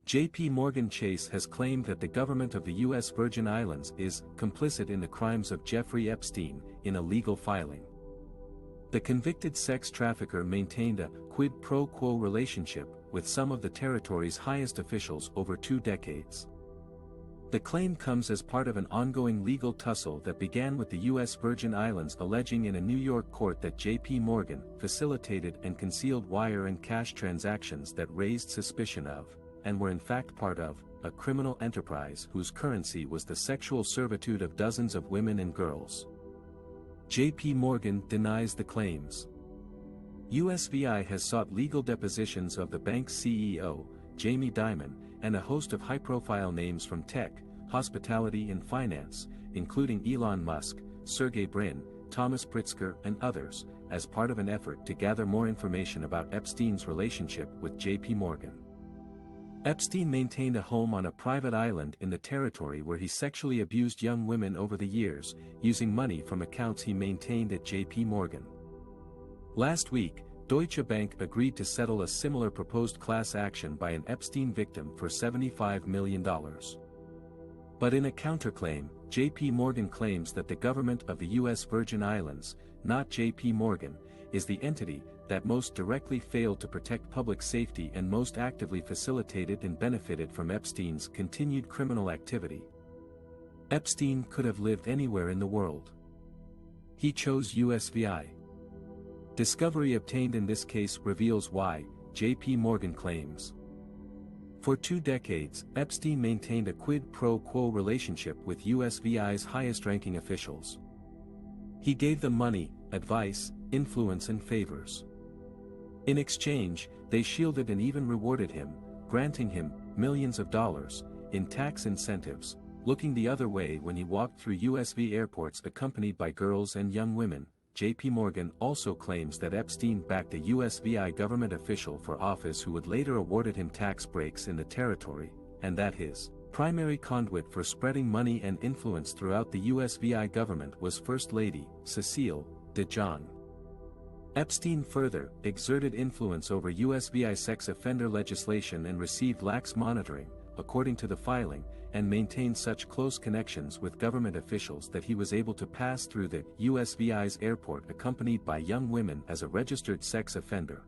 JPMorgan Chase has claimed that the government of the U.S. Virgin Islands is complicit in the crimes of Jeffrey Epstein in a legal filing. The convicted sex trafficker maintained a quid pro quo relationship with some of the territory's highest officials over 2 decades. The claim comes as part of an ongoing legal tussle that began with the U.S. Virgin Islands alleging in a New York court that JPMorgan facilitated and concealed wire and cash transactions that raised suspicion of, and were in fact part of, a criminal enterprise whose currency was the sexual servitude of dozens of women and girls. JPMorgan denies the claims. USVI has sought legal depositions of the bank's CEO, Jamie Dimon, and a host of high-profile names from tech, hospitality and finance, including Elon Musk, Sergey Brin, Thomas Pritzker and others, as part of an effort to gather more information about Epstein's relationship with JPMorgan. Epstein maintained a home on a private island in the territory where he sexually abused young women over the years, using money from accounts he maintained at JPMorgan. Last week, Deutsche Bank agreed to settle a similar proposed class action by an Epstein victim for $75 million. But in a counterclaim, JPMorgan claims that the government of the U.S. Virgin Islands, not JPMorgan, is the entity that most directly failed to protect public safety and most actively facilitated and benefited from Epstein's continued criminal activity. Epstein could have lived anywhere in the world. He chose USVI. Discovery obtained in this case reveals why, JPMorgan claims. For 2 decades, Epstein maintained a quid pro quo relationship with USVI's highest-ranking officials. He gave them money, advice, influence and favors. In exchange, they shielded and even rewarded him, granting him millions of dollars in tax incentives, looking the other way when he walked through USV airports accompanied by girls and young women. JPMorgan also claims that Epstein backed a USVI government official for office who would later awarded him tax breaks in the territory, and that his primary conduit for spreading money and influence throughout the USVI government was First Lady, Cecile DeJohn. Epstein further exerted influence over USVI sex offender legislation and received lax monitoring, according to the filing, and maintained such close connections with government officials that he was able to pass through the USVI's airport accompanied by young women as a registered sex offender.